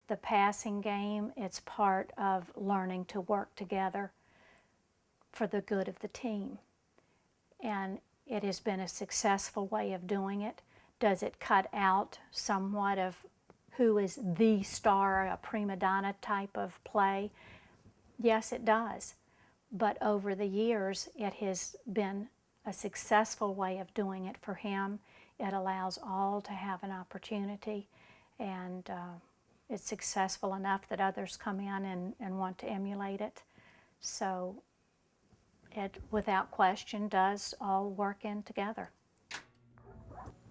the passing game, it's part of learning to work together for the good of the team. And it has been a successful way of doing it. Does it cut out somewhat of who is the star, a prima donna type of play? Yes, it does. But over the years, it has been a successful way of doing it for him. It allows all to have an opportunity, and it's successful enough that others come in and want to emulate it. So it, without question, does all work in together.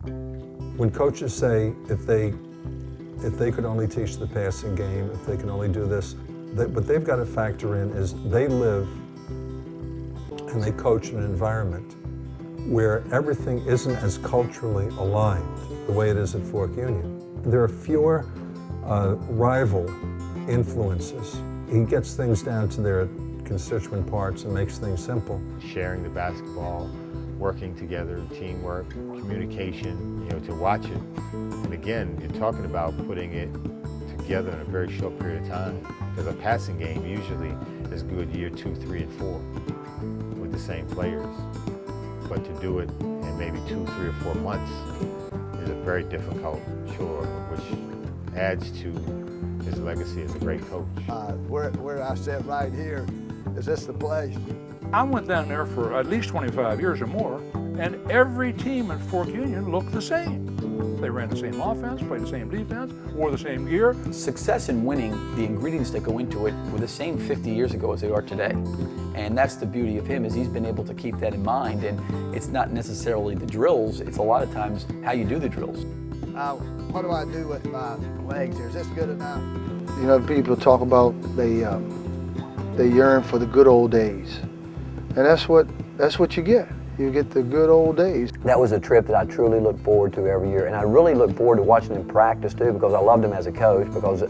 When coaches say if they could only teach the passing game, if they can only do this, what they've got to factor in is they live and they coach in an environment where everything isn't as culturally aligned the way it is at Fork Union. There are fewer rival influences. He gets things down to their constituent parts and makes things simple. Sharing the basketball, working together, teamwork, communication, you know, to watch it. And again, you're talking about putting it together in a very short period of time, because a passing game usually is good year 2, 3, and 4 with the same players. But to do it in maybe 2, 3, or 4 months is a very difficult chore, which adds to his legacy as a great coach. Where I sit right here, is this the place? I went down there for at least 25 years or more, and every team in Fork Union looked the same. They ran the same offense, played the same defense, wore the same gear. Success in winning, the ingredients that go into it were the same 50 years ago as they are today. And that's the beauty of him, is he's been able to keep that in mind. And it's not necessarily the drills, it's a lot of times how you do the drills. What do I do with my legs here? Is this good enough? You know, people talk about they yearn for the good old days. And that's what you get. You get the good old days. That was a trip that I truly look forward to every year. And I really look forward to watching him practice too, because I loved him as a coach, because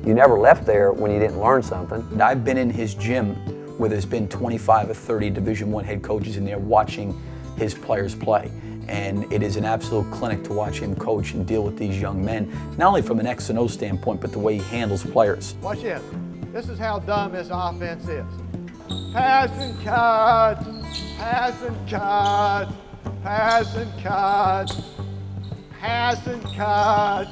you never left there when you didn't learn something. I've been in his gym where there's been 25 or 30 Division I head coaches in there watching his players play. And it is an absolute clinic to watch him coach and deal with these young men, not only from an X and O standpoint, but the way he handles players. Watch this. This is how dumb this offense is. Pass and cut, pass and cut, pass and cut, pass and cut.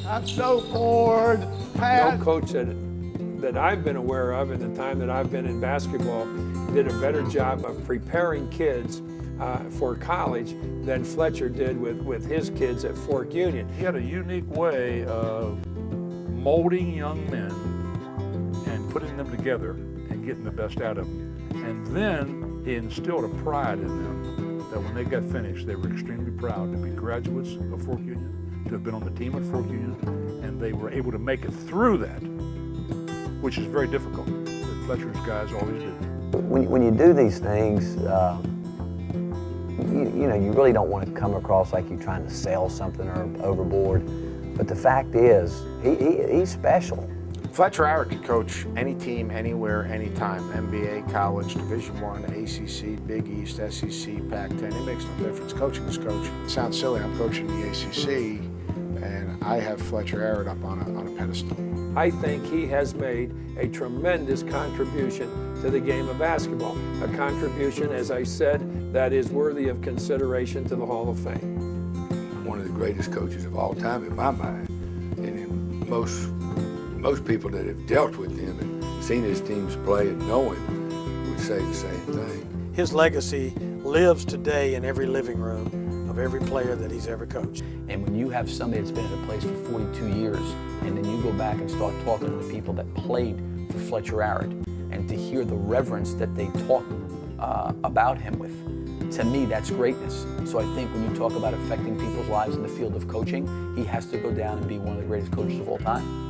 I'm so bored. No coach that I've been aware of in the time that I've been in basketball did a better job of preparing kids for college than Fletcher did with his kids at Fork Union. He had a unique way of molding young men and putting them together and getting the best out of them. And then he instilled a pride in them that when they got finished, they were extremely proud to be graduates of Fork Union, to have been on the team at Fork Union, and they were able to make it through that, which is very difficult. The Fletcher's guys always did. When you do these things, you know, you really don't want to come across like you're trying to sell something or overboard. But the fact is, he's special. Fletcher Arrett could coach any team, anywhere, anytime. NBA, college, Division I, ACC, Big East, SEC, Pac-10. It makes no difference. Coaching is coaching. It sounds silly, I'm coaching the ACC, and I have Fletcher Arrett up on a pedestal. I think he has made a tremendous contribution to the game of basketball. A contribution, as I said, that is worthy of consideration to the Hall of Fame. One of the greatest coaches of all time in my mind. And most people that have dealt with him and seen his teams play and know him would say the same thing. His legacy lives today in every living room of every player that he's ever coached. And when you have somebody that's been at a place for 42 years, and then you go back and start talking to the people that played for Fletcher Arrett, and to hear the reverence that they talk about him with, to me, that's greatness. So I think when you talk about affecting people's lives in the field of coaching, he has to go down and be one of the greatest coaches of all time.